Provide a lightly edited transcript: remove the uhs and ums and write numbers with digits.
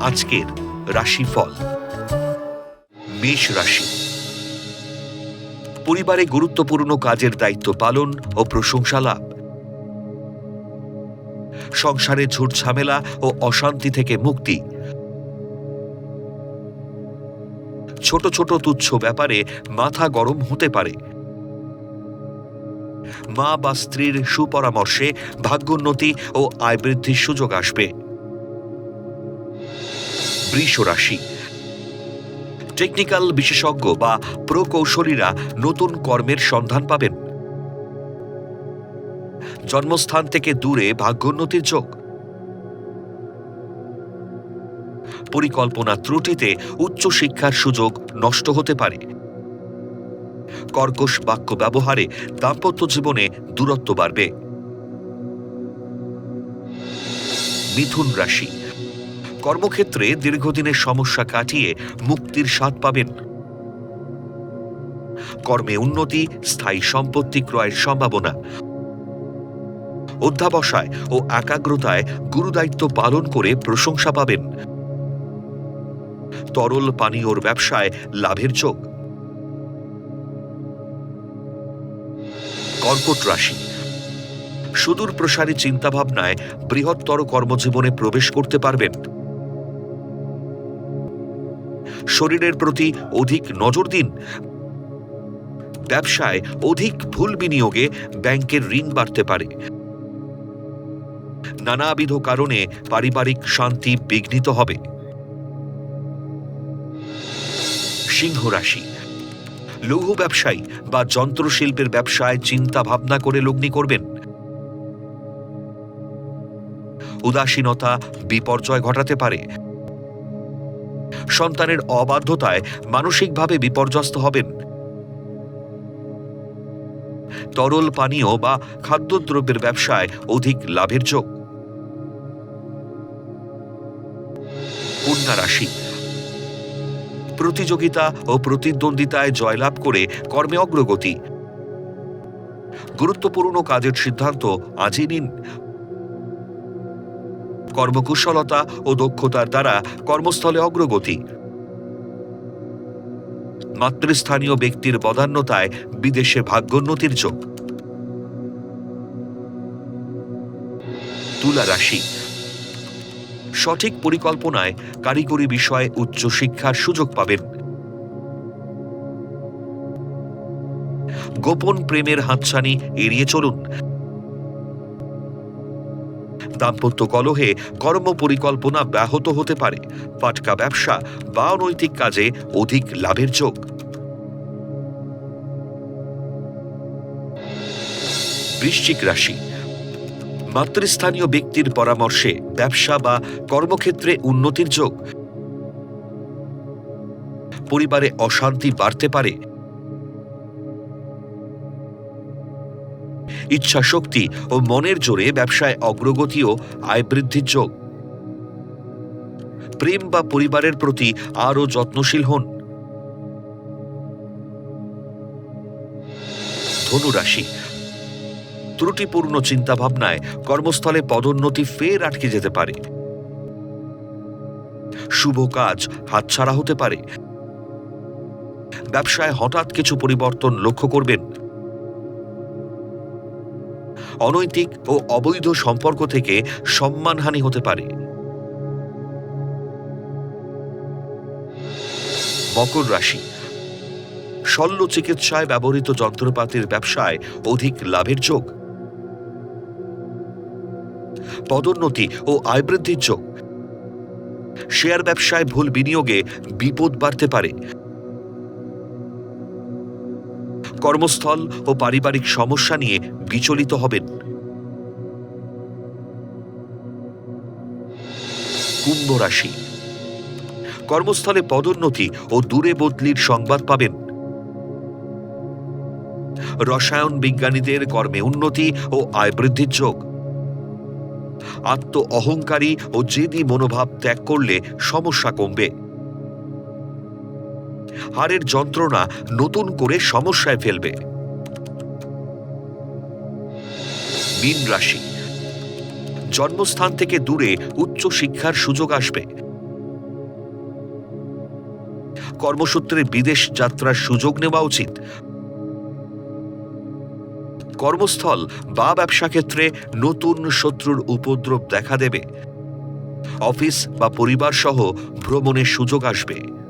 আজকের রাশিফল। মেষ রাশি, পরিবারে গুরুত্বপূর্ণ কাজের দায়িত্ব পালন ও প্রশংসা লাভ। সংসারে ঝুট ঝামেলা ও অশান্তি থেকে মুক্তি। ছোট ছোট তুচ্ছ ব্যাপারে মাথা গরম হতে পারে। মা বা স্ত্রীর সুপরামর্শে ভাগ্যোন্নতি ও আয় বৃদ্ধির সুযোগ আসবে। বৃষ রাশি, টেকনিক্যাল বিশেষজ্ঞ বা প্রকৌশলীরা নতুন কর্মের সন্ধান পাবেন। জন্মস্থান থেকে দূরে ভাগ্যোন্নতির যোগ। পরিকল্পনা ত্রুটিতে উচ্চশিক্ষার সুযোগ নষ্ট হতে পারে। কর্কশ বাক্য ব্যবহারে দাম্পত্য জীবনে দূরত্ব বাড়বে। মিথুন রাশি, কর্মক্ষেত্রে দীর্ঘদিনের সমস্যা কাটিয়ে মুক্তির স্বাদ পাবেন। কর্মে উন্নতি, স্থায়ী সম্পত্তি ক্রয়ের সম্ভাবনা। অধ্যাবসায় ও একাগ্রতায় গুরুদায়িত্ব পালন করে প্রশংসা পাবেন। তরল পানীয়র ব্যবসায় লাভের যোগ। কর্কট রাশি, সুদূর প্রসারী চিন্তাভাবনায় বৃহত্তর কর্মজীবনে প্রবেশ করতে পারবেন। শরীরের প্রতি অধিক নজর দিন। ব্যবসায় অধিক ভুল বিনিয়োগে ব্যাংকের ঋণ বাড়তে পারে। নানাবিধ কারণে পারিবারিক শান্তি বিঘ্নিত হবে। সিংহ রাশি, লৌহ ব্যবসায়ী বা যন্ত্রশিল্পের ব্যবসায় চিন্তা ভাবনা করে লগ্নি করবেন। উদাসীনতা বিপর্যয় ঘটাতে পারে। সন্তানের অবাধ্যতায় মানসিকভাবে বিপর্যস্ত হবেন। তরল পানীয় বা খাদ্যদ্রব্যের ব্যবসায় অধিক লাভের যোগ। কন্যা রাশি, প্রতিযোগিতা ও প্রতিদ্বন্দ্বিতায় জয়লাভ করে কর্মে অগ্রগতি। গুরুত্বপূর্ণ কাজের সিদ্ধান্ত আজই নিন। কর্মকুশলতা ও দক্ষতার দ্বারা কর্মস্থলে অগ্রগতি। মাতৃস্থানীয় ব্যক্তির বদান্যতায় বিদেশে ভাগ্যোন্নতির যোগ। তুলা রাশি, সঠিক পরিকল্পনায় কারিগরি বিষয়ে উচ্চশিক্ষার সুযোগ পাবেন। গোপন প্রেমের হাতছানি এড়িয়ে চলুন। দাম্পত্য কলহে কর্ম পরিকল্পনা ব্যাহত হতে পারে। ফাটকা ব্যবসা বা অনৈতিক কাজে অধিক লাভের যোগ। বৃশ্চিক রাশি, মাতৃস্থানীয় ব্যক্তির পরামর্শে ব্যবসা বা কর্মক্ষেত্রে উন্নতির যোগ। পরিবারে অশান্তি বাড়তে পারে। ইচ্ছা শক্তি ও মনের জোরে ব্যবসায় অগ্রগতি ও আয় বৃদ্ধির যোগ। প্রেম বা পরিবারের প্রতি আরও যত্নশীল হন। ধনু রাশি, ত্রুটিপূর্ণ চিন্তাভাবনায় কর্মস্থলে পদোন্নতি ফের আটকে যেতে পারে। শুভ কাজ হাতছাড়া হতে পারে। ব্যবসায় হঠাৎ কিছু পরিবর্তন লক্ষ্য করবেন। অনৈতিক ও অবৈধ সম্পর্ক থেকে সম্মানহানি হতে পারে। মকর রাশি, শল্য চিকিৎসায় ব্যবহৃত যন্ত্রপাতির ব্যবসায় অধিক লাভের যোগ। পদোন্নতি ও আয় বৃদ্ধির যোগ। শেয়ার ব্যবসায় ভুল বিনিয়োগে বিপদ বাড়তে পারে। কর্মস্থল ও পারিবারিক সমস্যা নিয়ে বিচলিত হবেন। কুম্ভ রাশি, কর্মস্থলে পদোন্নতি ও দূরে বদলির সংবাদ পাবেন। রসায়ন বিজ্ঞানীদের কর্মে উন্নতি ও আয় বৃদ্ধির যোগ। আত্ম অহংকারী ও জেদি মনোভাব ত্যাগ করলে সমস্যা কমবে। হাড়ের যন্ত্রণা নতুন করে সমস্যায় ফেলবে। মীন রাশি, জন্মস্থান থেকে দূরে উচ্চ শিক্ষার সুযোগ আসবে। কর্মসূত্রে বিদেশ যাত্রার সুযোগ নেওয়া উচিত। কর্মস্থল বা ব্যবসা ক্ষেত্রে নতুন শত্রুর উপদ্রব দেখা দেবে। অফিস বা পরিবার সহ ভ্রমণের সুযোগ আসবে।